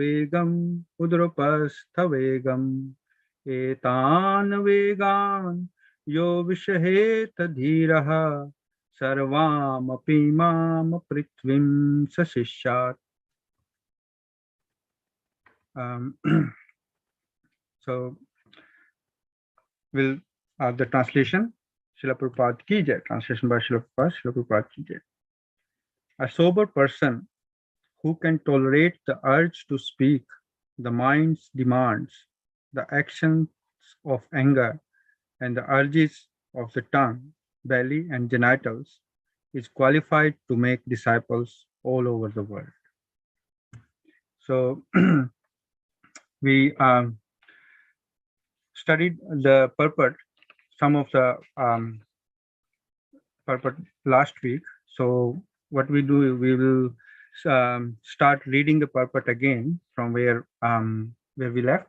vegam udrupastha vegam etan vegan yo vishaheta dhiraha sarvam apimam prithvim sasishyat. So we'll have the translation. Srila Prabhupada ki jai. Translation by Srila Prabhupada. Srila Prabhupada ki jai. A sober person who can tolerate the urge to speak, the mind's demands, the actions of anger, and the urges of the tongue, belly, and genitals is qualified to make disciples all over the world. So we studied the purport, some of the purport last week. So what we do, we will start reading the purport again from where we left,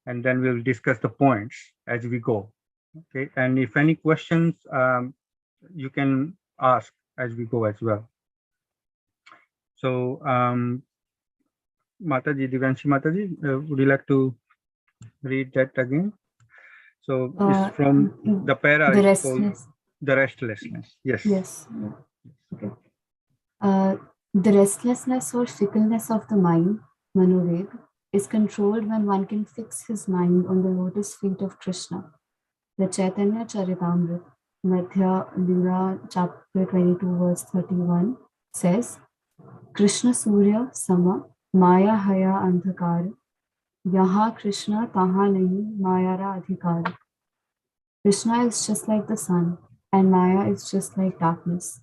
and then we'll discuss the points as we go. Okay, and if any questions, you can ask as we go as well. So Mataji, Divanshi Mataji, would you like to read that again? So it's from the para. The restlessness. The restlessness. Yes. Yes. Okay. The restlessness or fickleness of the mind, Manoved, is controlled when one can fix his mind on the lotus feet of Krishna. The Chaitanya Charitamrita, Madhya Lila, chapter 22, verse 31, says, Krishna Surya Sama, Maya Haya Andhakar, Yaha Krishna Taha Nahi Mayara Adhikar. Krishna is just like the sun, and Maya is just like darkness.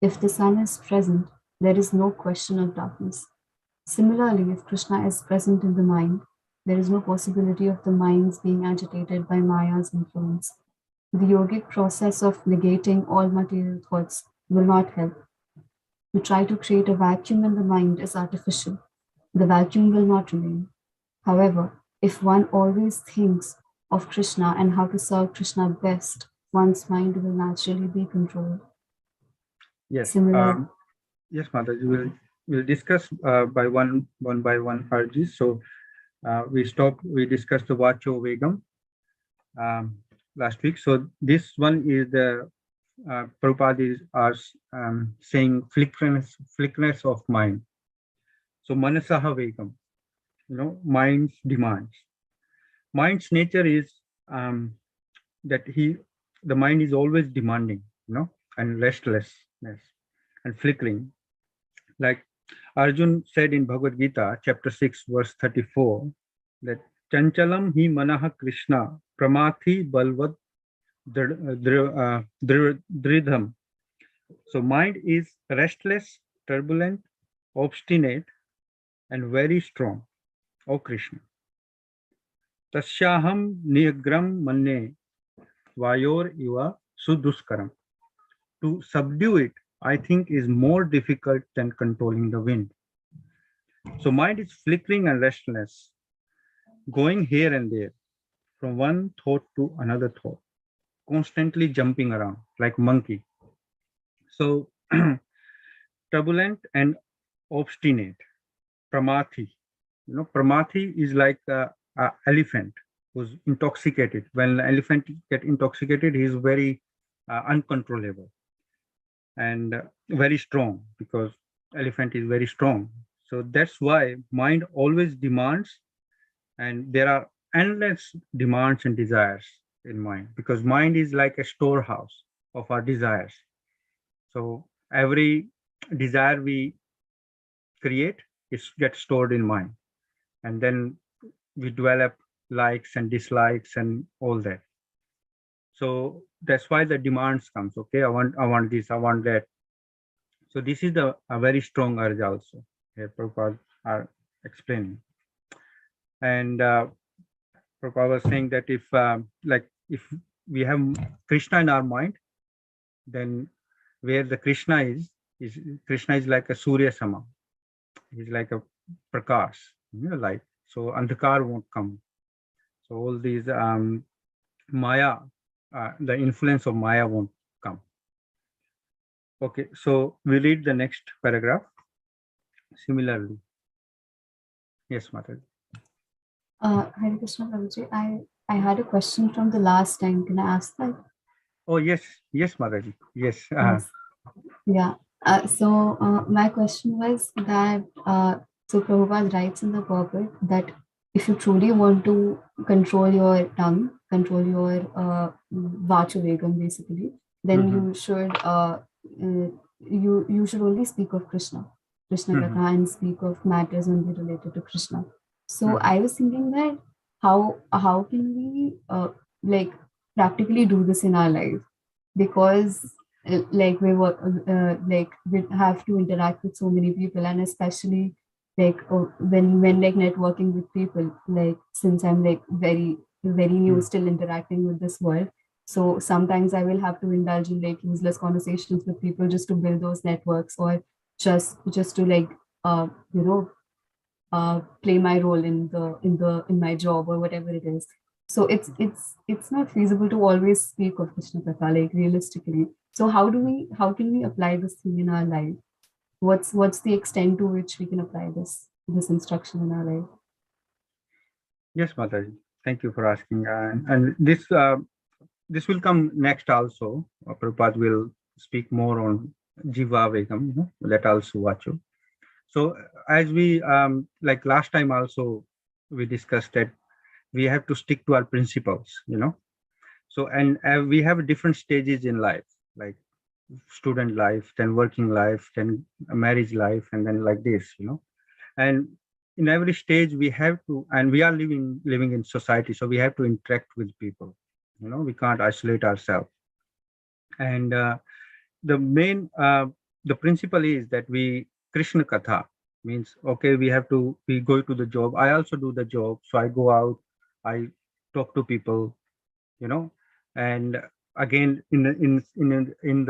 If the sun is present, there is no question of darkness. Similarly, if Krishna is present in the mind, there is no possibility of the minds being agitated by Maya's influence. The yogic process of negating all material thoughts will not help. To try to create a vacuum in the mind is artificial. The vacuum will not remain. However, if one always thinks of Krishna and how to serve Krishna best, one's mind will naturally be controlled. Yes. Similar. Yes, Mataji, we'll discuss by one by one urges. So we discussed the Vacho Vegam last week. So this one is the Prabhupada is saying flickerness of mind. So Manasaha Vegam, mind's demands. Mind's nature is that the mind is always demanding, and restlessness and flickering. Like Arjun said in Bhagavad Gita, chapter 6, verse 34, that Chanchalam hi manaha Krishna pramathi balvad dridham. So mind is restless, turbulent, obstinate, and very strong. O Krishna. Tasyaham niyagram manne vayor iva suduskaram. To subdue it, I think, is more difficult than controlling the wind. So mind is flickering and restless, going here and there, from one thought to another thought, constantly jumping around like monkey. So turbulent and obstinate, pramathi. Pramathi is like an elephant who's intoxicated. When an elephant gets intoxicated, he is very uncontrollable and very strong, because elephant is very strong. So that's why mind always demands, and there are endless demands and desires in mind, because mind is like a storehouse of our desires. So every desire we create gets stored in mind, and then we develop likes and dislikes and all that. So that's why the demands comes. Okay, I want this, I want that. So this is a very strong urge also. Here Prabhupada are explaining. And Prabhupada was saying that if we have Krishna in our mind, then where the Krishna is Krishna is like a Surya Sama. He's like a Prakash, light. So Andhakar won't come. So all these Maya, the influence of Maya won't come. Okay, so we read the next paragraph. Similarly, Yes, Mataji. Hare Krishna Prabhuji, I had a question from the last time. Can I ask that? Oh, yes, yes, Mataji. Yes. Yes. Yeah. My question was that so Prabhupada writes in the Bhagavad that if you truly want to control your tongue, control your vachuvegam basically, then Mhm, you should you should only speak of Krishna mhm, Katha, and speak of matters only related to Krishna. So mhm. I was thinking that how can we like practically do this in our life, because like like we have to interact with so many people, and especially like when like networking with people, like since I'm like very new, Mm. still interacting with this world, so sometimes I will have to indulge in like useless conversations with people just to build those networks, or just to like you know play my role in in my job or whatever it is. So it's not feasible to always speak of Krishna Katha like realistically. So how can we apply this thing in our life? What's the extent to which we can apply this instruction in our life? Yes, Mataji. Thank you for asking. And this will come next also. Prabhupada will speak more on Jiva Vegam, that also Vacho. So as we like last time also we discussed that we have to stick to our principles. So and we have different stages in life, like student life, then working life, then marriage life, and then like this. And in every stage we have to, and we are living in society, so we have to interact with people. We can't isolate ourselves. And the main the principle is that we Krishna Katha means, okay, we go to the job. I also do the job, so I go out, I talk to people. And again, in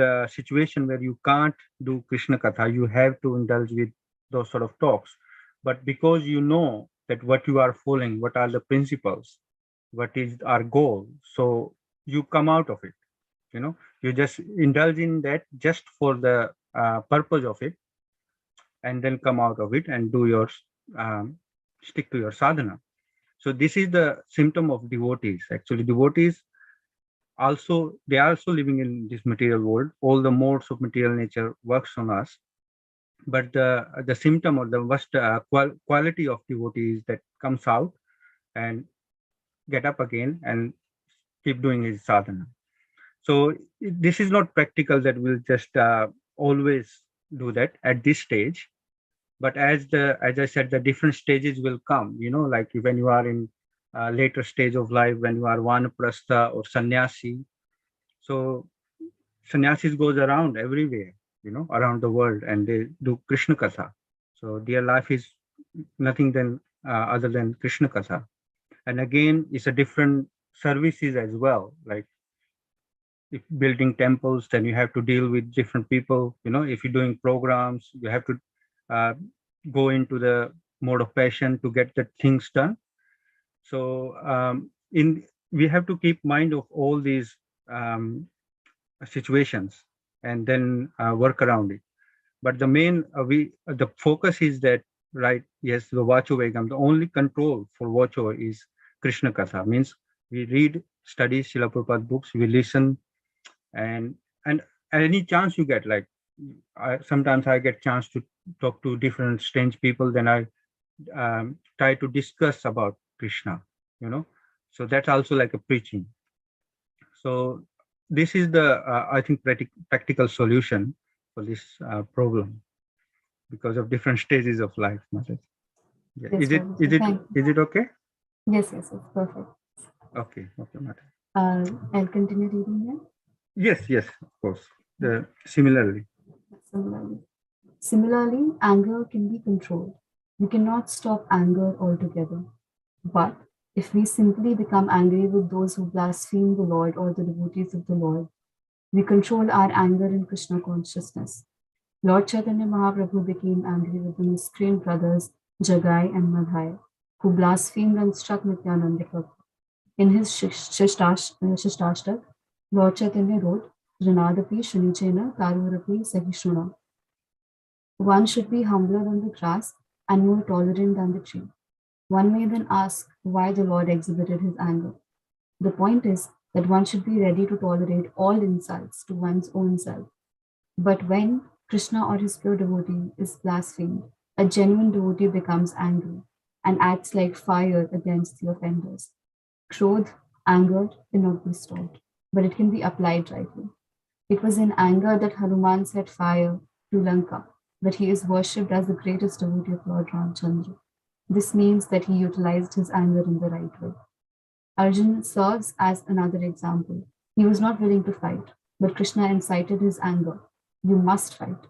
the situation where you can't do Krishna Katha, you have to indulge with those sort of talks. But because you know that what you are following, what are the principles, what is our goal, so you come out of it. You just indulge in that just for the purpose of it, and then come out of it and do your um, stick to your sadhana. So this is the symptom of devotees. Actually, devotees also, they are also living in this material world. All the modes of material nature works on us, but the symptom or the worst quality of devotees that comes out and get up again and keep doing his sadhana. So this is not practical that we'll just always do that at this stage. But as I said, the different stages will come. Like when you are in later stage of life, when you are vanaprastha or sannyasi. So sannyasis goes around everywhere, around the world, and they do Krishna Katha. So their life is nothing than other than Krishna Katha. And again, it's a different services as well. Like if building temples, then you have to deal with different people. If you're doing programs, you have to uh, go into the mode of passion to get the things done. So in we have to keep mind of all these situations, and then work around it. But the main the focus is that, right? Yes, the vacho vegam, the only control for vacho is Krishna Katha. Means we read, study Srila Prabhupada books, we listen, and and any chance you get, like sometimes I get chance to talk to different strange people, then I try to discuss about Krishna. So that's also like a preaching. So this is the I think practical solution for this problem, because of different stages of life. Maharaj. Yeah. Yes, Is it is Prabhuji. it Thank you. is it okay? Yes, perfect. Okay, Maharaj. I'll continue reading then. Yes, of course. Similarly. Similarly. Similarly, anger can be controlled. We cannot stop anger altogether. But if we simply become angry with those who blaspheme the Lord or the devotees of the Lord, we control our anger in Krishna consciousness. Lord Chaitanya Mahaprabhu became angry with the miscreant brothers Jagai and Madhai, who blasphemed and struck Nityananda Prabhu. In his Shishtashtaka, Lord Chaitanya wrote, Ranadapi Shunichena Karurapi Sahishuna. One should be humbler than the grass and more tolerant than the tree. One may then ask why the Lord exhibited his anger. The point is that one should be ready to tolerate all insults to one's own self. But when Krishna or his pure devotee is blasphemed, a genuine devotee becomes angry and acts like fire against the offenders. Krodh, anger, cannot be stopped, but it can be applied rightly. It was in anger that Hanuman set fire to Lanka, but he is worshipped as the greatest devotee of Lord Ramchandra. This means that he utilized his anger in the right way. Arjun serves as another example. He was not willing to fight, but Krishna incited his anger. You must fight.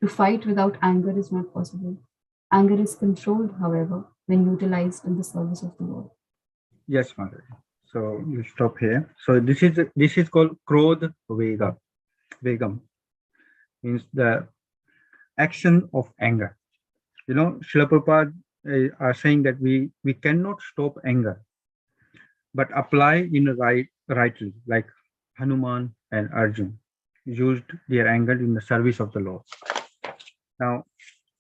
To fight without anger is not possible. Anger is controlled, however, when utilized in the service of the Lord. Yes, Mother. So you stop here. So this is called Krodh Vega. Vegam means the action of anger. Srila Prabhupada are saying that we cannot stop anger, but apply in rightly, like Hanuman and Arjun used their anger in the service of the Lord. Now,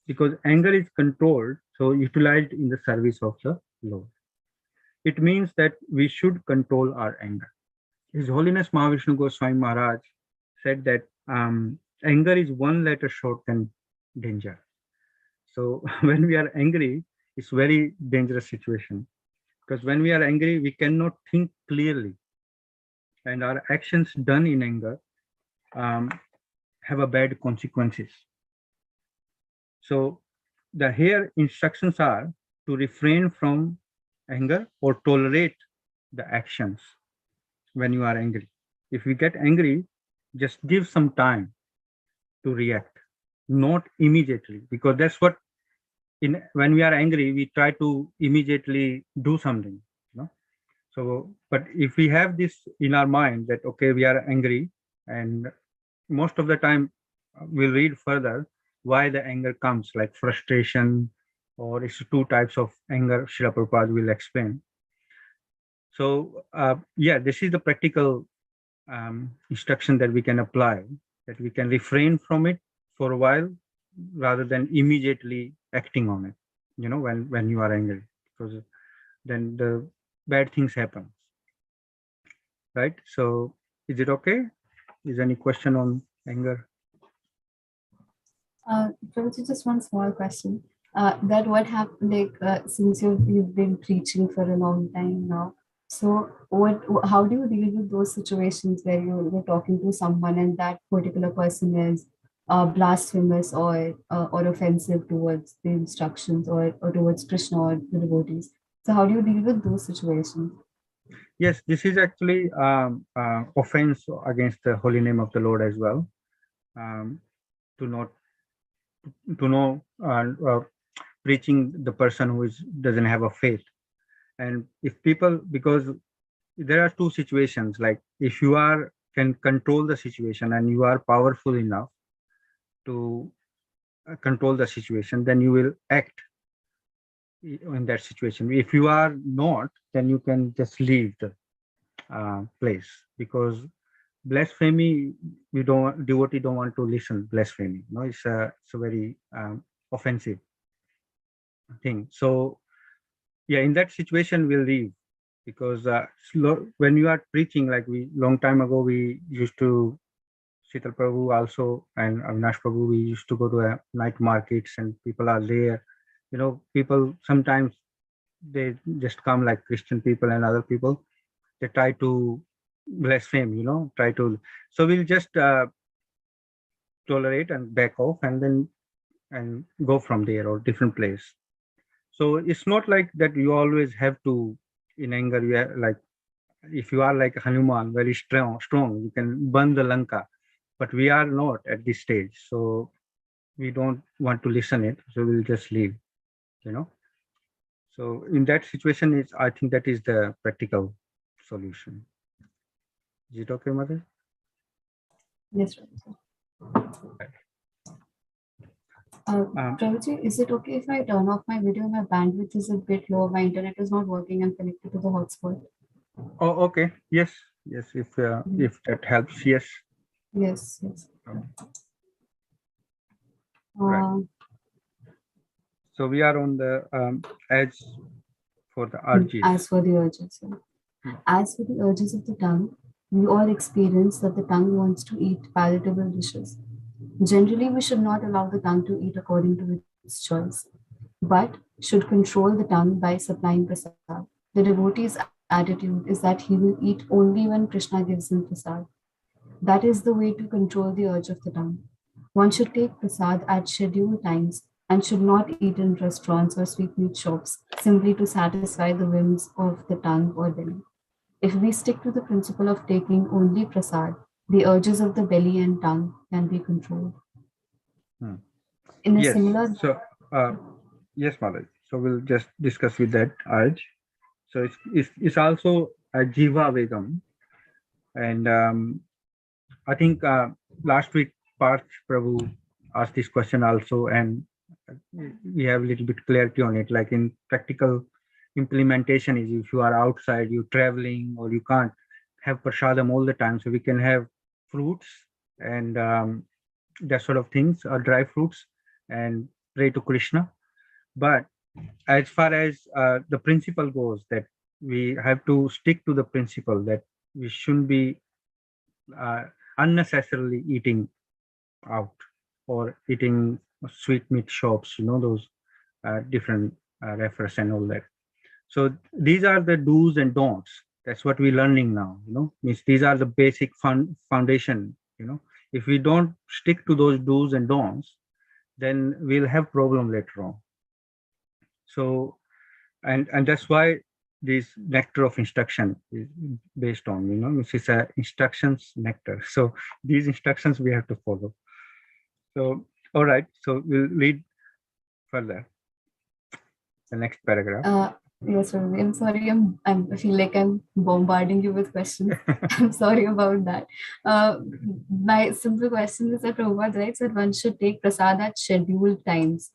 because anger is controlled, so utilized in the service of the Lord. It means that we should control our anger. His Holiness Mahavishnu Goswami Maharaj said that anger is one letter short than danger. So when we are angry, it's very dangerous situation, because when we are angry, we cannot think clearly, and our actions done in anger have a bad consequences. So the here instructions are to refrain from anger or tolerate the actions when you are angry. If we get angry, just give some time to react, not immediately, because that's what when we are angry, we try to immediately do something. So, but if we have this in our mind that, okay, we are angry, and most of the time we'll read further why the anger comes, like frustration, or it's two types of anger Srila Prabhupada will explain. So yeah, this is the practical instruction that we can apply, that we can refrain from it for a while rather than immediately acting on it, when you are angry, because then the bad things happen, right? So is it okay? Is any question on anger? Prabhuji, just one small question. That what happened, like since you've been preaching for a long time now, so how do you deal with those situations where you're talking to someone and that particular person is blasphemous or offensive towards the instructions or towards Krishna or the devotees? So how do you deal with those situations? Yes, this is actually offense against the holy name of the Lord as well. To not to know preaching the person who doesn't have a faith. And if people, because there are two situations, like if you can control the situation and you are powerful enough to control the situation, then you will act in that situation. If you are not, then you can just leave the place, because blasphemy, devotee don't want to listen blasphemy. It's a very offensive thing. So yeah, in that situation we'll leave, because when you are preaching, like long time ago we used to, Sital Prabhu also and Avinash Prabhu, we used to go to night markets and people are there. People sometimes they just come, like Christian people and other people, they try to blaspheme, so we'll just tolerate and back off and go from there or different place. So it's not like that you always have to, in anger, you are like, if you are like Hanuman, very strong, you can burn the Lanka, but we are not at this stage. So we don't want to listen it. So we'll just leave, So in that situation, I think that is the practical solution. Is it okay, Mother? Yes, Right. Prabhuji, is it okay if I turn off my video? My bandwidth is a bit low. My internet is not working. I'm connected to the hotspot. Oh, okay. Yes. If that helps, yes. Yes. Okay. Right. Uh, So we are on the as For the urges. As for the urges. As for the urges of the tongue, we all experience that the tongue wants to eat palatable dishes. Generally, we should not allow the tongue to eat according to its choice, but should control the tongue by supplying prasad. The devotee's attitude is that he will eat only when Krishna gives him prasad. That is the way to control the urge of the tongue. One should take prasad at scheduled times and should not eat in restaurants or sweetmeat shops simply to satisfy the whims of the tongue or belly. If we stick to the principle of taking only prasad, the urges of the belly and tongue can be controlled. In a Yes. similar... So, yes, Malaj. So we'll just discuss with that urge. So it's also a jiva vegam, and I think last week Parth Prabhu asked this question also, and we have a little bit clarity on it. Like in practical implementation, is if you are outside, you're traveling, or you can't have prasadam all the time, so we can have fruits and that sort of things, or dry fruits, and pray to Krishna. But as far as the principle goes, that we have to stick to the principle that we shouldn't be unnecessarily eating out or eating sweet meat shops, those different refers and all that. So these are the do's and don'ts. That's what we're learning now, means these are the basic foundation. If we don't stick to those do's and don'ts, then we'll have problem later on. So, and that's why this nectar of instruction is based on, which is a instructions nectar. So these instructions we have to follow. So, all right. So we'll read further the next paragraph. Yes, Prabhu. I'm sorry. I feel like I'm bombarding you with questions. I'm sorry about that. My simple question is that Prabhupada writes that one should take prasad at scheduled times.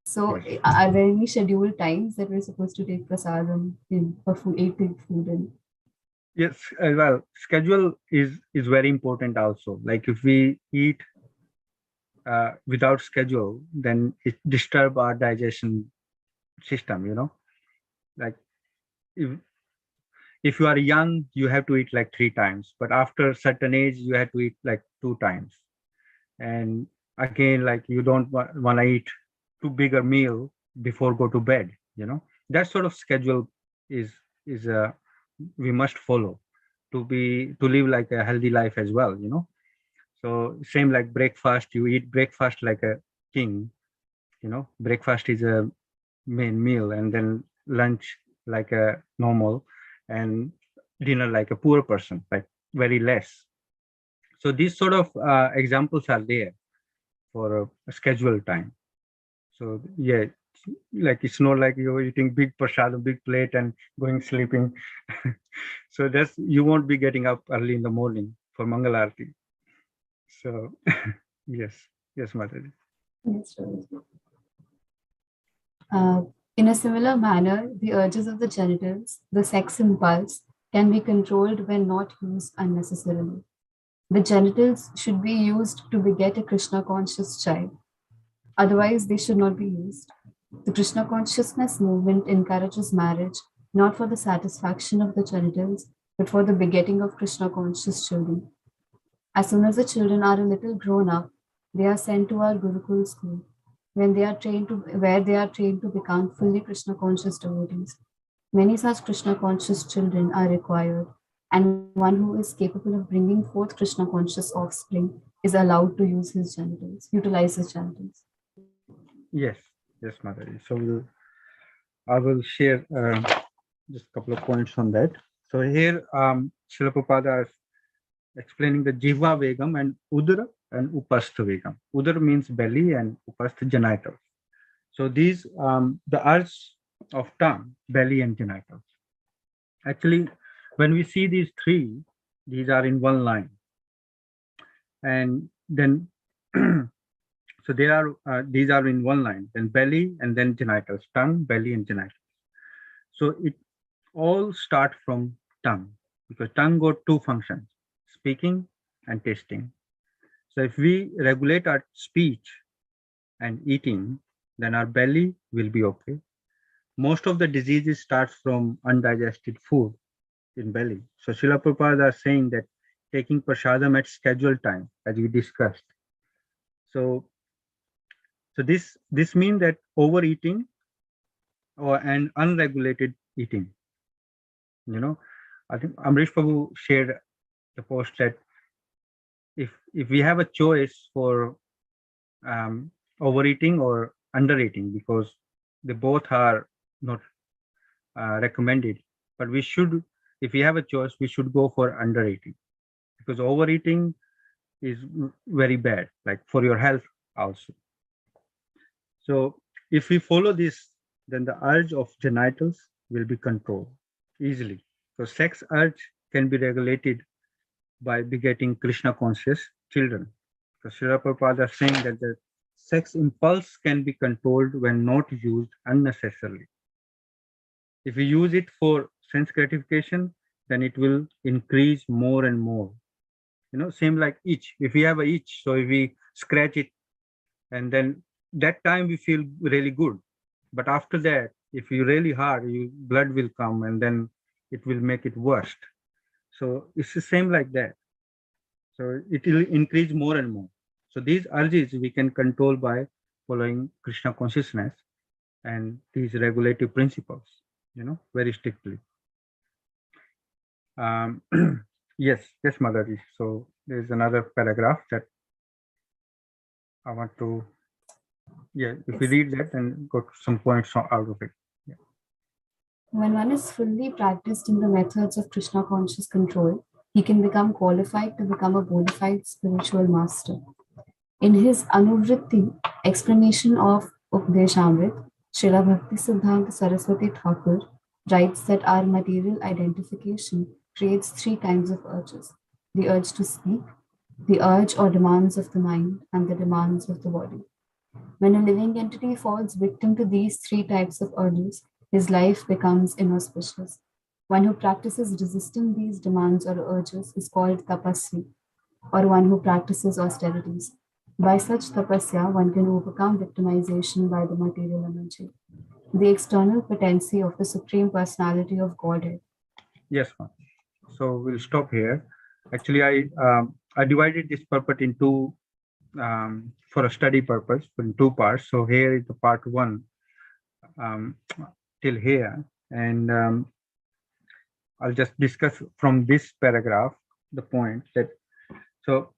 So, Yes. are there any scheduled times that we're supposed to take prasadam in for food, eating food in? Yes. Well, schedule is very important also. Like if we eat without schedule, then it disturb our digestion system. Like if you are young, you have to eat like 3 times, but after a certain age, you have to eat like 2 times. And again, like you don't want to eat too big a meal before go to bed. That sort of schedule is we must follow to live like a healthy life as well. So same like breakfast, you eat breakfast like a king. Breakfast is a main meal, and then lunch like a normal, and dinner like a poor person, like very less. So these sort of examples are there for a scheduled time. So yeah, like it's not like you're eating big prasad, big plate, and going sleeping. So you won't be getting up early in the morning for Mangal Aarti. So yes, Mataji. Yes, in a similar manner, the urges of the genitals, the sex impulse, can be controlled when not used unnecessarily. The genitals should be used to beget a Krishna conscious child. Otherwise, they should not be used. The Krishna consciousness movement encourages marriage not for the satisfaction of the genitals, but for the begetting of Krishna conscious children. As soon as the children are a little grown up, they are sent to our Gurukul school, where they are trained to become fully Krishna conscious devotees. Many such Krishna conscious children are required, and one who is capable of bringing forth Krishna conscious offspring is allowed to utilize his genitals. Yes, Mataji. So I will share just a couple of points on that. So here, Srila Prabhupada is explaining the Jiva Vegam and Udara and Upastha Vegam. Udara means belly and Upastha genitals. So these, the urge of tongue, belly and genitals. Actually, when we see these three, these are in one line. And then, so these are in one line, then belly and then genitals, tongue, belly and genitals. So it all start from tongue, because tongue got 2 functions, speaking and tasting. So if we regulate our speech and eating, then our belly will be okay, most of the diseases start from undigested food in belly. So Srila Prabhupada are saying that taking prasadam at scheduled time, as we discussed. So this means that overeating and unregulated eating. I think Amrish Prabhu shared the post that if we have a choice for overeating or undereating, because they both are not recommended, but we should, if we have a choice, we should go for undereating, because overeating is very bad, like for your health also. So if we follow this, then the urge of genitals will be controlled easily. So sex urge can be regulated by begetting Krishna conscious children. So Srila Prabhupada is saying that the sex impulse can be controlled when not used unnecessarily. If we use it for sense gratification, then it will increase more and more. Same like itch. If we have a itch, so if we scratch it, and then that time we feel really good. But after that, if you really hard, blood will come, and then it will make it worse. So it's the same like that. So it will increase more and more. So these urges we can control by following Krishna consciousness and these regulative principles, very strictly. Yes, Motherji. So there's another paragraph that I want to, if we read that and got some points out of it. Yeah. When one is fully practiced in the methods of Krishna conscious control, he can become qualified to become a bona fide spiritual master. In his Anuvritti explanation of Upadeshamrit, Srila Bhakti Siddhanta Saraswati Thakur writes that our material identification creates three kinds of urges: the urge to speak, the urge or demands of the mind, and the demands of the body. When a living entity falls victim to these three types of urges, his life becomes inauspicious. One who practices resisting these demands or urges is called tapasvi, or one who practices austerities. By such tapasya, one can overcome victimization by the material energy, the external potency of the Supreme Personality of Godhead. Yes, ma'am. So we'll stop here. Actually, I divided this purport into for a study purpose in two parts. So here is the part one till here, and I'll just discuss from this paragraph the point that so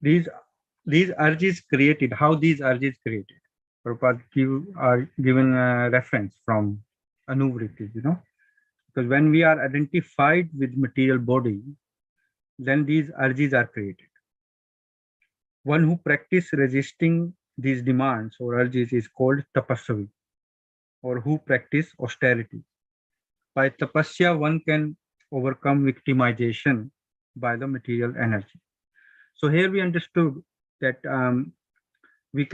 these urges created, how these urges created. Prabhupada are given a reference from Anuvritti, because when we are identified with material body, then these urges are created. One who practice resisting these demands or urges is called tapasvi, or who practice austerity. By tapasya, one can overcome victimization by the material energy. So here we understood that we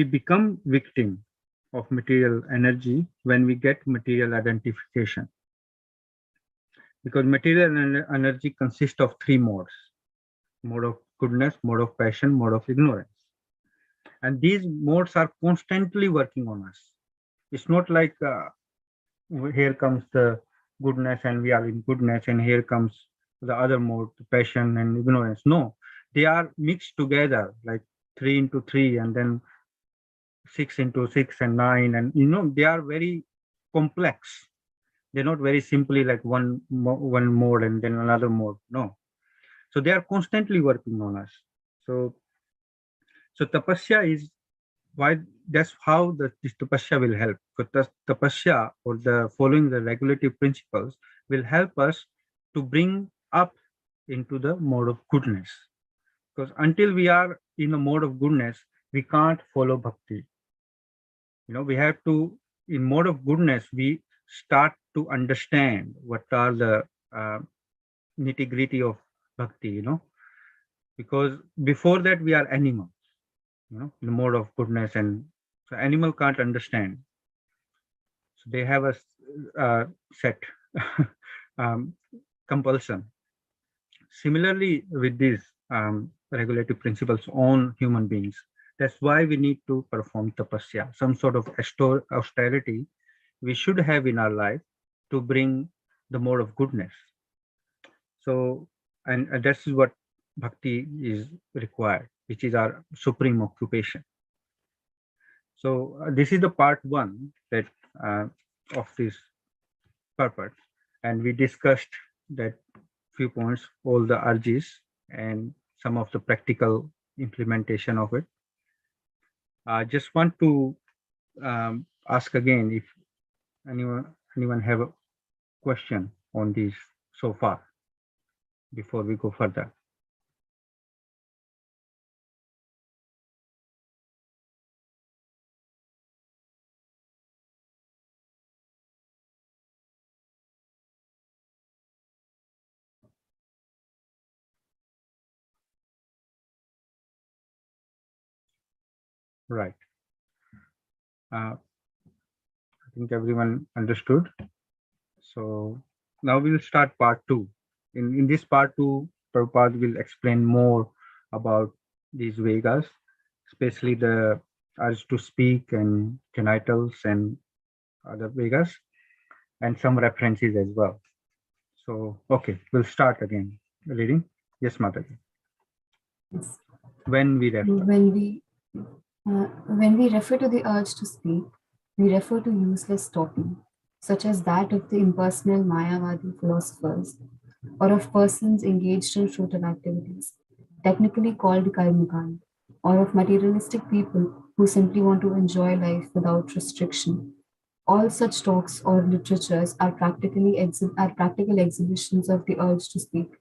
become victim of material energy when we get material identification, because material energy consists of three modes: mode of goodness, mode of passion, mode of ignorance. And these modes are constantly working on us. It's not like here comes the goodness and we are in goodness, and here comes the other mode, passion and ignorance. No, they are mixed together, like 3 into 3, and then 6 into 6 and 9, and they are very complex. They're not very simply like one mode and then another mode. No, so they are constantly working on us. So tapasya is why, that's how this tapasya will help. Because tapasya, or the following the regulative principles, will help us to bring up into the mode of goodness. Because until we are in the mode of goodness, we can't follow bhakti. We have to, in mode of goodness, we start to understand what are the nitty-gritty of bhakti, because before that we are animals, in the mode of goodness, and so animal can't understand. So they have a set compulsion. Similarly, with these regulative principles on human beings, that's why we need to perform tapasya, some sort of austerity, we should have in our life to bring the mode of goodness. So, and this is what bhakti is required, which is our supreme occupation. So this is the part one that of this purpose, and we discussed that few points, all the urges and some of the practical implementation of it. I just want to ask again if anyone have a question on this so far before we go further. Right. I think everyone understood. So now we'll start part two. In this part two, Prabhupada will explain more about these Vegas, especially the urge to speak and genitals and other Vegas, and some references as well. So, okay, we'll start again. Reading? Yes, Mataji. Yes. When we refer. When we refer to the urge to speak, we refer to useless talking, such as that of the impersonal Mayavadi philosophers or of persons engaged in fruitive activities, technically called karmakand, or of materialistic people who simply want to enjoy life without restriction. All such talks or literatures are practical exhibitions of the urge to speak.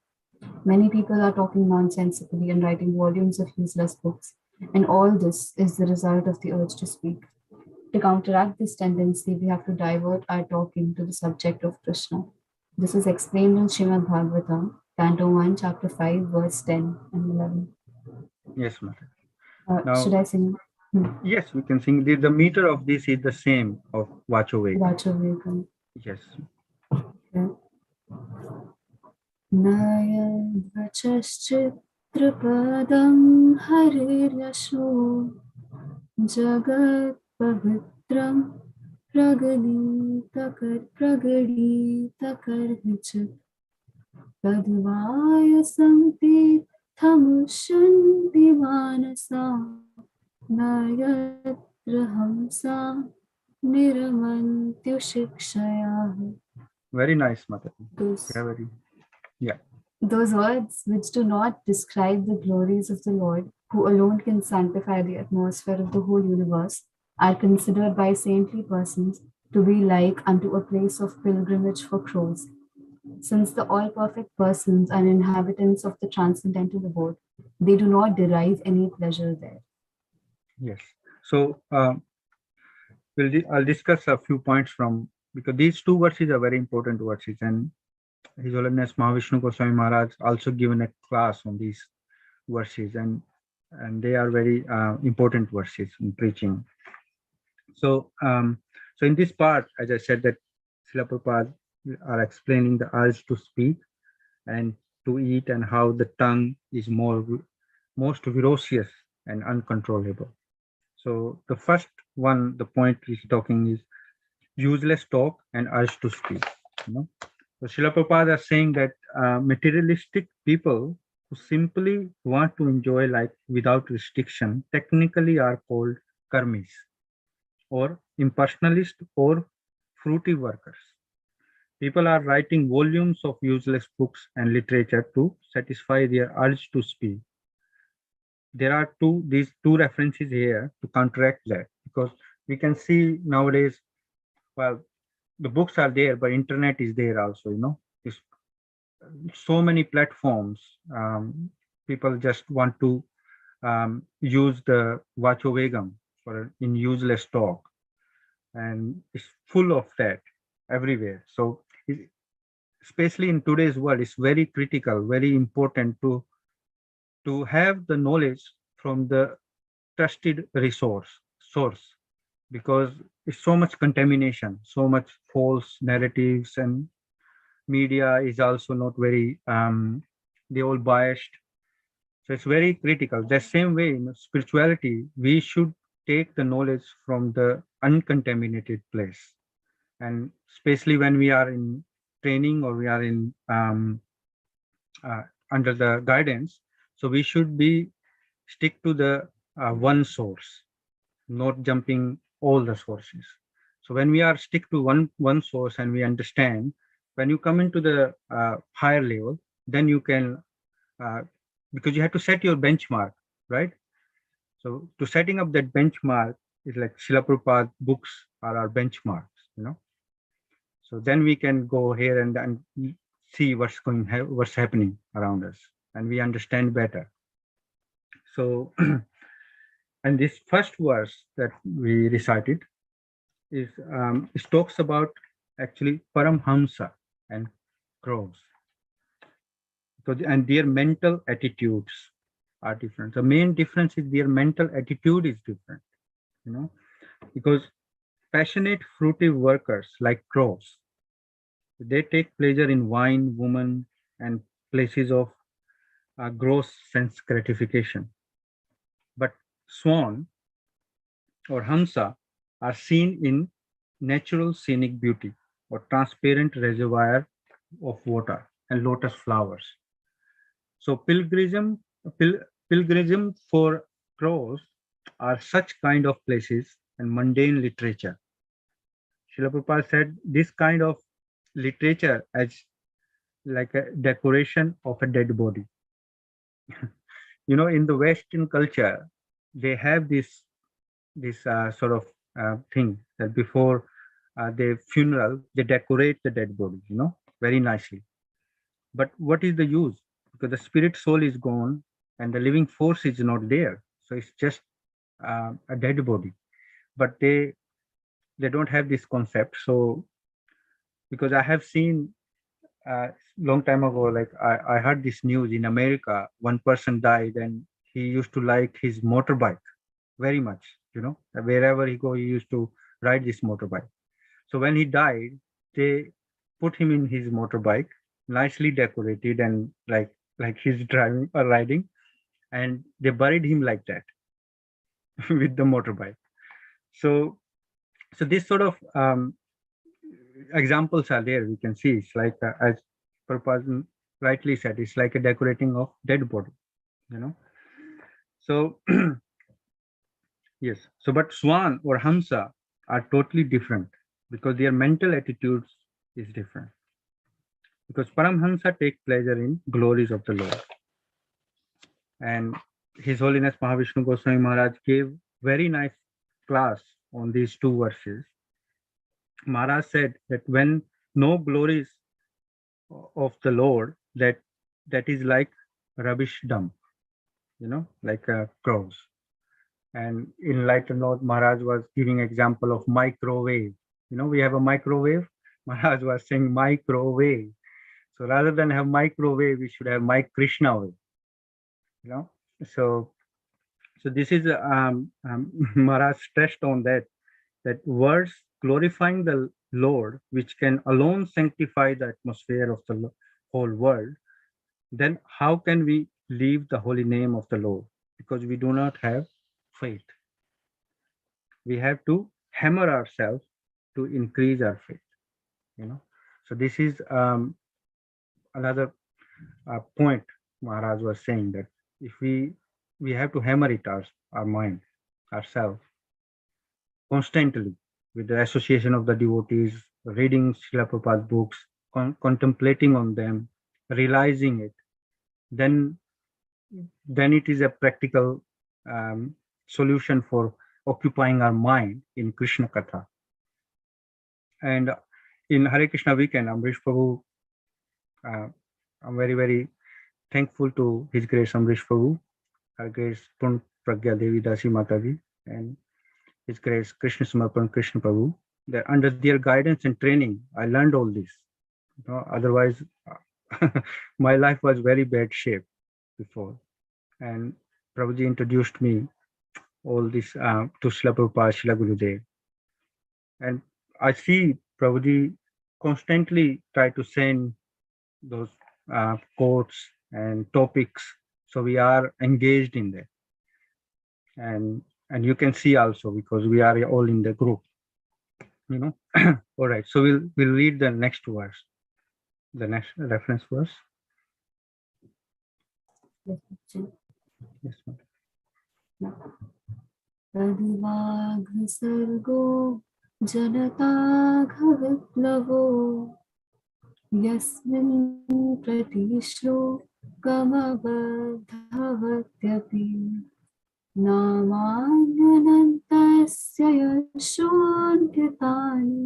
Many people are talking nonsensically and writing volumes of useless books, and all this is the result of the urge to speak. To counteract this tendency, we have to divert our talking to the subject of Krishna. This is explained in Srimad Bhagavatam, Canto 1, Chapter 5, verse 10 and 11. Yes, Mataji. Should I sing? Yes, we can sing. The meter of this is the same of Vachoveka. Vachoveka. Yes. Okay. Nayadvachaschitrapadam harirasho jagat pavitram pragaditakarvichit tadvaya samti thamushanti manasa nayatrahamsa niramantyushikshaya. Very nice, Mataji. Yeah. Those words which do not describe the glories of the Lord, who alone can sanctify the atmosphere of the whole universe, are considered by saintly persons to be like unto a place of pilgrimage for crows. Since the all-perfect persons are inhabitants of the transcendental abode, they do not derive any pleasure there. Yes. So I'll discuss a few points from, because these two verses are very important verses, and His Holiness Mahavishnu Goswami Maharaj also given a class on these verses, and they are very important verses in preaching. So, so in this part, as I said, that Srila Prabhupada are explaining the urge to speak and to eat, and how the tongue is most ferocious and uncontrollable. So the first one, the point he's talking is useless talk and urge to speak. So Srila Prabhupada is saying that materialistic people who simply want to enjoy life without restriction technically are called karmis, or impersonalist, or fruity workers. People are writing volumes of useless books and literature to satisfy their urge to speak. There are these two references here to counteract that, because we can see nowadays, well, the books are there, but internet is there also, It's so many platforms. People just want to use the Vachovegam in useless talk, and it's full of that everywhere. So especially in today's world, it's very critical, very important to have the knowledge from the trusted source, because it's so much contamination, so much false narratives, and media is also not very they all biased. So it's very critical. The same way in spirituality, we should take the knowledge from the uncontaminated place. And especially when we are in training or we are in under the guidance, so we should be stick to the one source, not jumping all the sources. So when we are stick to one source and we understand, when you come into the higher level, then you can because you have to set your benchmark, right? So to setting up that benchmark is like Srila Prabhupada books are our benchmarks, you know. So then we can go here and see what's happening around us, and we understand better. So, and this first verse that we recited is it talks about actually Paramhamsa and crows, because and their mental attitudes are different. The main difference is their mental attitude is different, you know, because passionate fruitive workers like crows, they take pleasure in wine, woman, and places of gross sense gratification. But swan or hamsa are seen in natural scenic beauty or transparent reservoir of water and lotus flowers. So pilgrim for crows are such kind of places and mundane literature. Srila Prabhupada said this kind of literature as like a decoration of a dead body. You know, in the Western culture, they have this sort of thing that before the funeral, they decorate the dead body, you know, very nicely. But what is the use? Because the spirit soul is gone and the living force is not there. So it's just a dead body. But they don't have this concept. So because I have seen long time ago, like I heard this news in America, one person died and he used to like his motorbike very much, you know, wherever he go, he used to ride this motorbike. So when he died, they put him in his motorbike, nicely decorated and like he's driving or riding, and they buried him like that with the motorbike. So so this sort of examples are there. We can see it's like as Prabhupada rightly said, it's like a decorating of dead body, you know. So yes. So but Swan or Hamsa are totally different because their mental attitudes is different. Because Paramhamsa take pleasure in glories of the Lord. And His Holiness Mahavishnu Goswami Maharaj gave very nice class on these two verses. Maharaj said that when no glories of the Lord, that is like rubbish dump, you know, like crows. And in lighter note, Maharaj was giving example of microwave. You know, we have a microwave. Maharaj was saying microwave. So rather than have microwave, we should have my Krishna wave. You know, so this is Maharaj stressed on that words glorifying the Lord, which can alone sanctify the atmosphere of the whole world. Then how can we leave the holy name of the Lord? Because we do not have faith. We have to hammer ourselves to increase our faith, you know. So this is another point Maharaj was saying, that if we have to hammer it our mind, ourselves, constantly with the association of the devotees, reading Srila Prabhupada's books, contemplating on them, realizing it, then it is a practical solution for occupying our mind in Krishna Katha. And in Hare Krishna WECAN, Amrish Prabhu, I'm very, very thankful to His Grace Amrish Prabhu, Her Grace Pun Pragya Devi Dasi Mataji, and His Grace Krishna Samarpan Krishna Prabhu. That under their guidance and training, I learned all this. You know, otherwise, my life was very bad shape before. And Prabhuji introduced me all this to Srila Prabhupada, Srila Gurudev. And I see Prabhuji constantly try to send those quotes and topics. So we are engaged in that. And you can see also, because we are all in the group. you know. All right, so we'll read the next verse, the next reference verse. Yes, Yes, ma'am. तदिवाग्निसर्गो जनताघविप्लवो यस्मिन् प्रतिश्लोकमबद्धवत्यपि नामान्यनन्तस्य यशोऽन्कितानि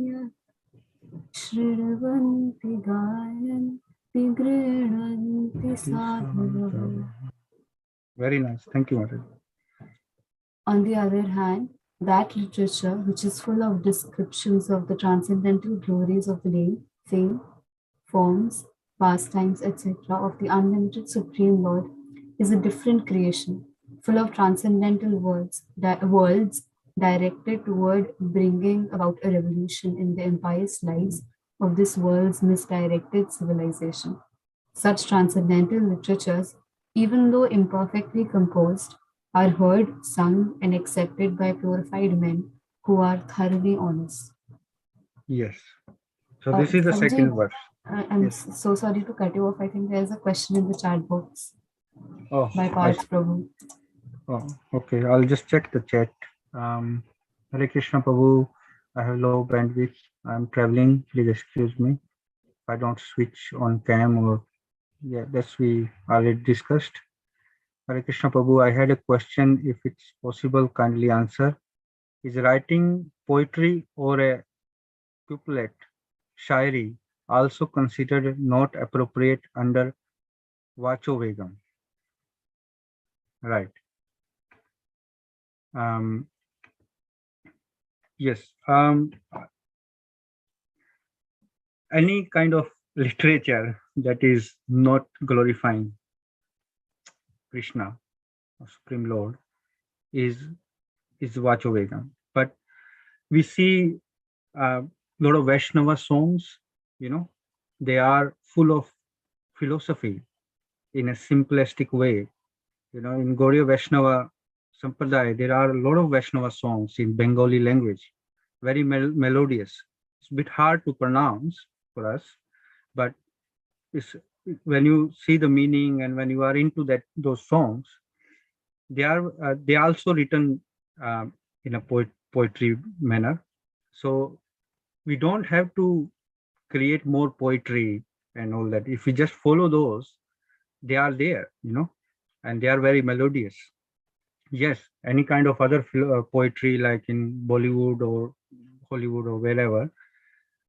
शृण्वन्ति गायन्ति गृह्णन्ति साधवः. Very nice. Thank you, Mataji. On the other hand, that literature which is full of descriptions of the transcendental glories of the name, fame, forms, pastimes, etc., of the unlimited Supreme Lord is a different creation, full of transcendental worlds directed toward bringing about a revolution in the impious lives of this world's misdirected civilization. Such transcendental literatures, even though imperfectly composed, are heard, sung, and accepted by purified men who are thoroughly honest. Yes. So this is the Prabhuji, second verse. I'm Yes. so sorry to cut you off. I think there's a question in the chat box Oh, by Parth Prabhu. oh, okay. I'll just check the chat. Hare Krishna Prabhu. I have low bandwidth. I'm traveling. Please excuse me. If I don't switch on cam or yeah, that's we already discussed. Hare Krishna Prabhu. I had a question. If it's possible, kindly answer. Is writing poetry or a couplet, shairi, also considered not appropriate under Vachovegam? Right. Um, yes. Any kind of literature that is not glorifying Krishna, or Supreme Lord, is Vachovegam. But we see a lot of Vaishnava songs. You know, they are full of philosophy in a simplistic way. You know, in Gaudiya Vaishnava Sampradaya, there are a lot of Vaishnava songs in Bengali language, very melodious. It's a bit hard to pronounce for us, but it's, when you see the meaning and when you are into those songs, they are also written in a poetry manner. So we don't have to create more poetry and all that. If we just follow those, they are there, you know, and they are very melodious. Yes, any kind of other poetry like in Bollywood or Hollywood or wherever,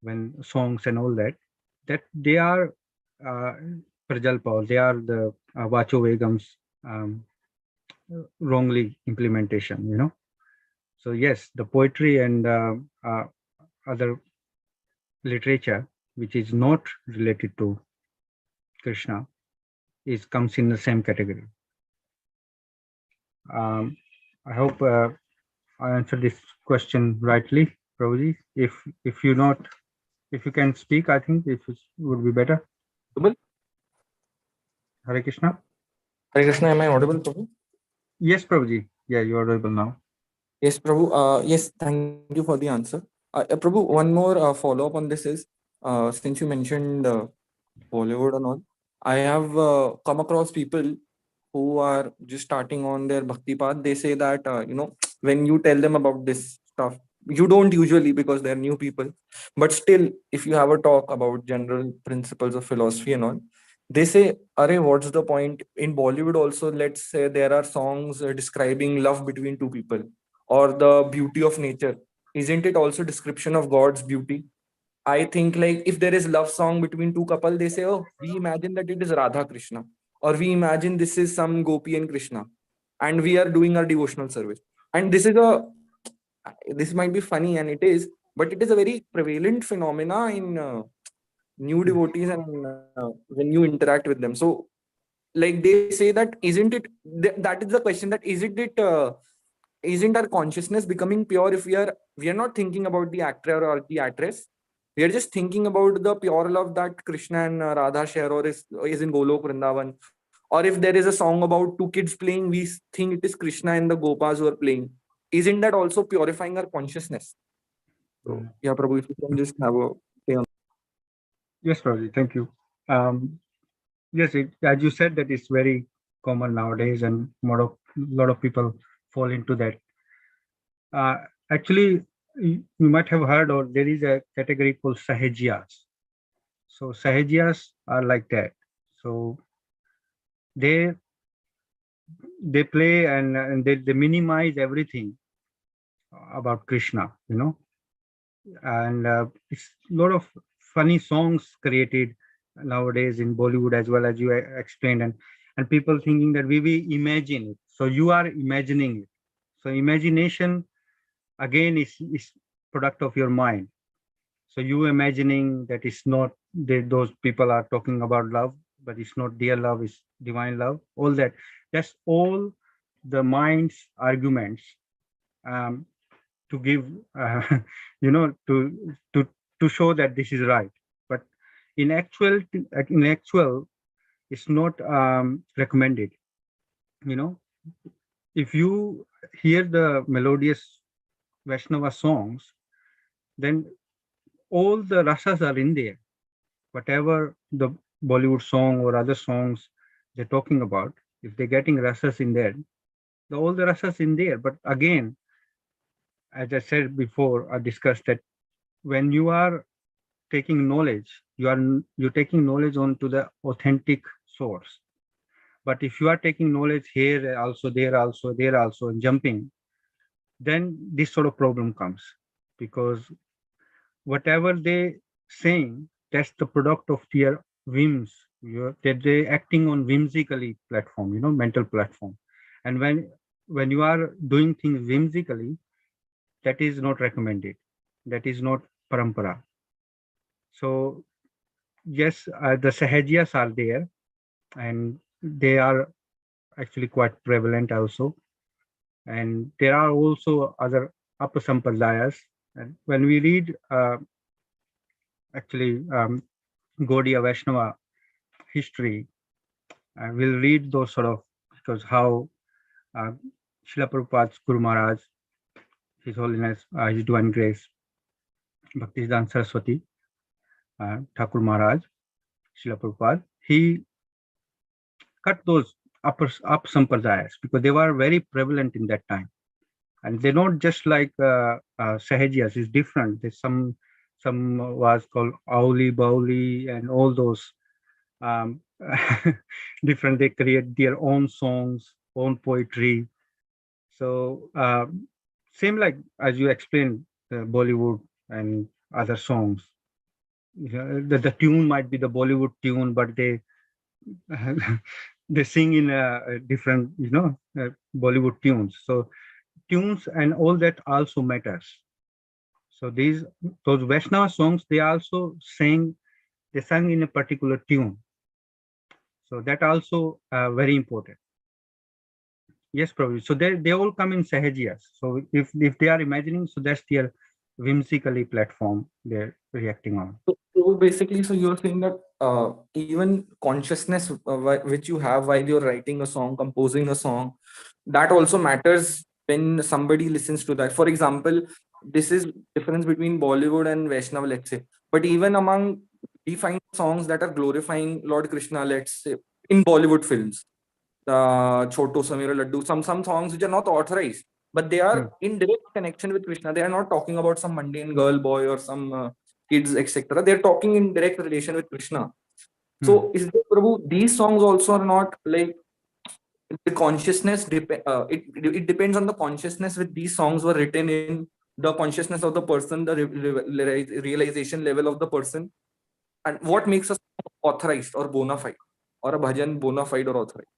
when songs and all that, that they are uh, Prajalpa, or they are the Vacho Vegam's wrongly implementation, you know. So yes, the poetry and other literature which is not related to Krishna is comes in the same category. I hope I answered this question rightly, Prabhuji. If you not, if you can speak, I think it would be better. Hare Krishna. Hare Krishna, am I audible, Prabhu? Yes, Prabhuji. Yeah, you are audible now. Yes, Prabhu. Yes, thank you for the answer. Prabhu, one more follow-up on this is, since you mentioned Bollywood and all, I have come across people who are just starting on their bhakti path. They say that, when you tell them about this stuff, you don't usually, because they're new people, but still, if you have a talk about general principles of philosophy and all, they say, Are, what's the point? In Bollywood, also, let's say there are songs describing love between two people or the beauty of nature. Isn't it also description of God's beauty? I think, like, if there is love song between two couple, they say, oh, we imagine that it is Radha Krishna, or we imagine this is some Gopi and Krishna, and we are doing our devotional service. And this might be funny, and it is, but it is a very prevalent phenomena in new devotees and when you interact with them. So, like, they say that, isn't it? That is the question. That isn't our consciousness becoming pure if we are not thinking about the actor or the actress? We are just thinking about the pure love that Krishna and Radha share, or is in Golok Vrindavan. Or if there is a song about two kids playing, we think it is Krishna and the Gopas who are playing. Isn't that also purifying our consciousness? So yeah, Prabhu, if you can just have a say on. Yes, Prabhuji, thank you. Yes, as you said, that is very common nowadays, and lot of people fall into that. Uh, Actually, you might have heard, or there is a category called Sahajiyas. So Sahajiyas are like that. So they play and they minimize everything about Krishna, and it's a lot of funny songs created nowadays in Bollywood, as well as you explained, and people thinking that we imagine it. So you are imagining it. So imagination again is product of your mind. So you imagining that it's not those people are talking about love, but it's not their love, it's divine love. All that's all the mind's arguments, um, to give, you know, to show that this is right. But in actual, it's not recommended. You know, if you hear the melodious Vaishnava songs, then all the rasas are in there. Whatever the Bollywood song or other songs they're talking about, if they're getting rasas in there, all the rasas in there. But again, as I said before, I discussed that when you are taking knowledge, you're taking knowledge onto the authentic source. But if you are taking knowledge here also, there also, there also, and jumping, then this sort of problem comes, because whatever they saying, that's the product of their whims. That they acting on whimsically platform, mental platform. And when you are doing things whimsically, that is not recommended. That is not parampara. So yes, the sahajiyas are there, and they are actually quite prevalent also. And there are also other apasampradayas. And when we read actually Gaudiya Vaishnava history, we'll read those sort of, because how uh, Srila Prabhupada's Guru Maharaj, His Holiness, His Divine Grace, Bhaktisiddhanta Saraswati, Thakur Maharaj, Srila Prabhupada, he cut those upper sampradayas because they were very prevalent in that time. And they're not just like Sahajiyas, it's different. There's some was called Auli, Bauli, and all those um, different. They create their own songs, own poetry. So same like as you explained, Bollywood and other songs. The tune might be the Bollywood tune, but they they sing in a different, Bollywood tunes. So tunes and all that also matters. So those Vaishnava songs, they also they sang in a particular tune. So that also very important. Yes, Prabhu. So they all come in Sahajiyas. So if they are imagining, so that's their whimsically platform they're reacting on. So basically, so you're saying that even consciousness which you have while you're writing a song, composing a song, that also matters when somebody listens to that. For example, this is difference between Bollywood and Vaishnava, let's say. But even among, we find songs that are glorifying Lord Krishna, let's say, in Bollywood films, Choto Samira Laddu, some songs which are not authorized, but they are in direct connection with Krishna. They are not talking about some mundane girl, boy, or some kids, etc. They're talking in direct relation with Krishna. So is there, Prabhu, these songs also are not like the consciousness, it depends on the consciousness with these songs were written in, the consciousness of the person, the realization level of the person, and what makes us authorized or bona fide, or a bhajan bona fide or authorized.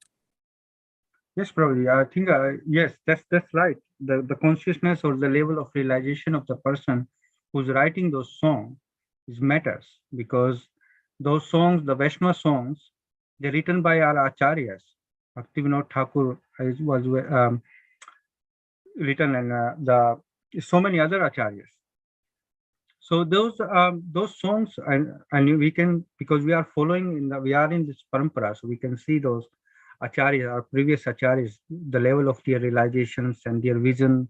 Yes, probably. I think yes, that's right. The consciousness or the level of realization of the person who's writing those songs is matters, because those songs, the Vaishnava songs, they're written by our acharyas. Bhaktivinoda Thakur was written, and the so many other acharyas. So those songs, and we can, because we are following we are in this parampara, so we can see those acharyas, our previous acharyas, the level of their realizations and their vision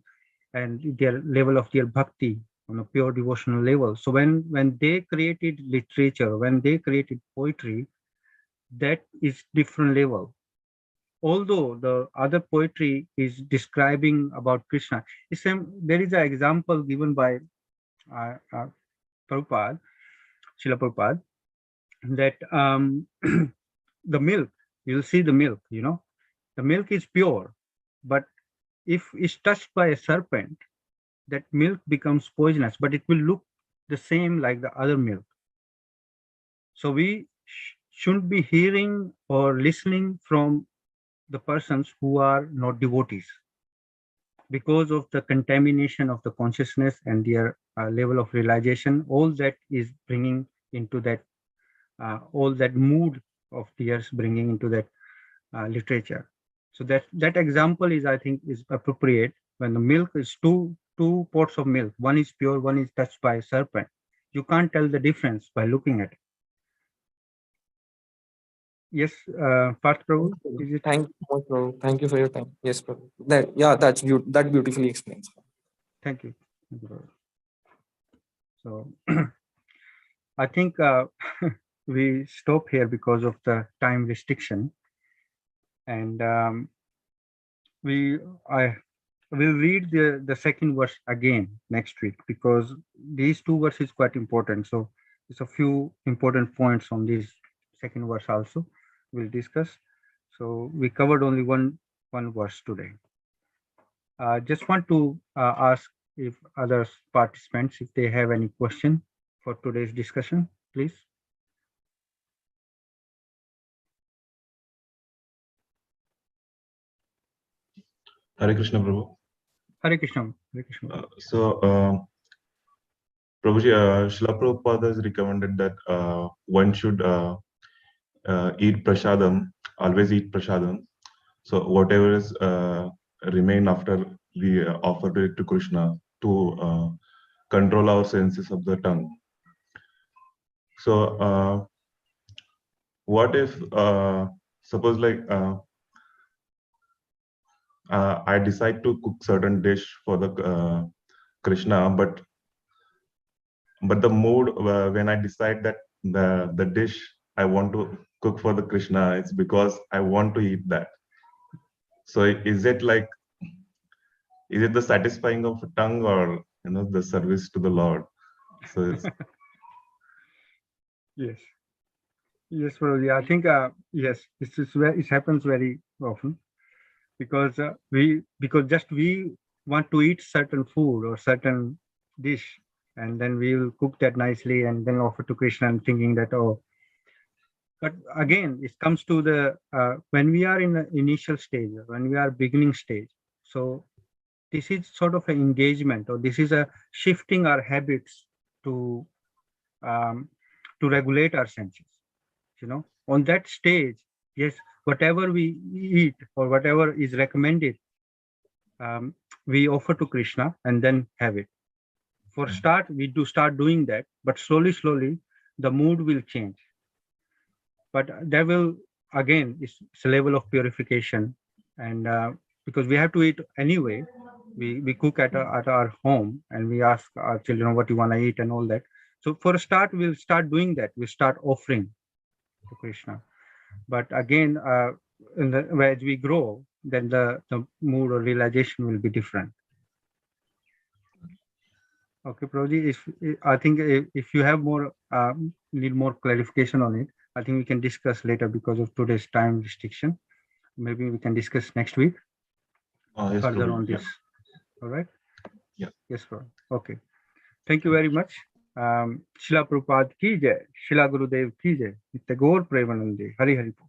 and their level of their bhakti. on a pure devotional level. So when they created literature, when they created poetry, that is different level. Although the other poetry is describing about Krishna, there is an example given by Prabhupada, Srila Prabhupada, that the milk, you'll see the milk, the milk is pure, but if it's touched by a serpent, that milk becomes poisonous, but it will look the same like the other milk. So we shouldn't be hearing or listening from the persons who are not devotees, because of the contamination of the consciousness and their level of realization. All that is bringing into that, all that mood of tears bringing into that literature. So that example is, I think, is appropriate. When the milk is two pots of milk, one is pure, one is touched by a serpent, you can't tell the difference by looking at it. Yes, Parth Prabhu, is it? Thank you so much, Prabhu. Thank you for your time. Yes, Prabhu. That beautifully explains. Thank you. Thank you, Prabhu. So I think we stop here because of the time restriction, and I will read the second verse again next week, because these two verses quite important. So there's a few important points on this second verse also we'll discuss. So we covered only one verse today. Just want to ask if other participants, if they have any question for today's discussion, please. Hare Krishna, Prabhu. Hare Krishna. Hare Krishna. Prabhuji, Srila Prabhupada has recommended that one should eat prasadam, always eat prasadam. So whatever is remain after we offer it to Krishna, to control our senses of the tongue. So what if suppose like I decide to cook certain dish for the Krishna, but the mood when I decide that the dish I want to cook for the Krishna, it's because I want to eat that. So is it the satisfying of a tongue, or the service to the Lord? So it's Yes. Yes, Prabhuji. I think yes, this is where it happens very often, because we want to eat certain food or certain dish, and then we will cook that nicely and then offer to Krishna, and thinking that, oh. But again, it comes to the when we are in the initial stage, when we are beginning stage. So this is sort of an engagement, or this is a shifting our habits to regulate our senses. On that stage, yes, whatever we eat or whatever is recommended, we offer to Krishna and then have it. For start, we do start doing that, but slowly, the mood will change. But that will, again, it's a level of purification, and because we have to eat anyway, we cook at our home, and we ask our children what you want to eat and all that. So for a start, we'll start doing that. We start offering to Krishna. But again, as we grow, then the mood or realization will be different. Okay, Prabhuji, I think if you have more need more clarification on it, I think we can discuss later because of today's time restriction. Maybe we can discuss next week yes, further Prabhuji. on this. Yeah. All right? Yeah. Yes, Prabhu. Okay. Thank you very much. Srila Prabhupada ki jai, Srila Gurudev ki jai, Nitya Gaur Premanande, Hari Hari.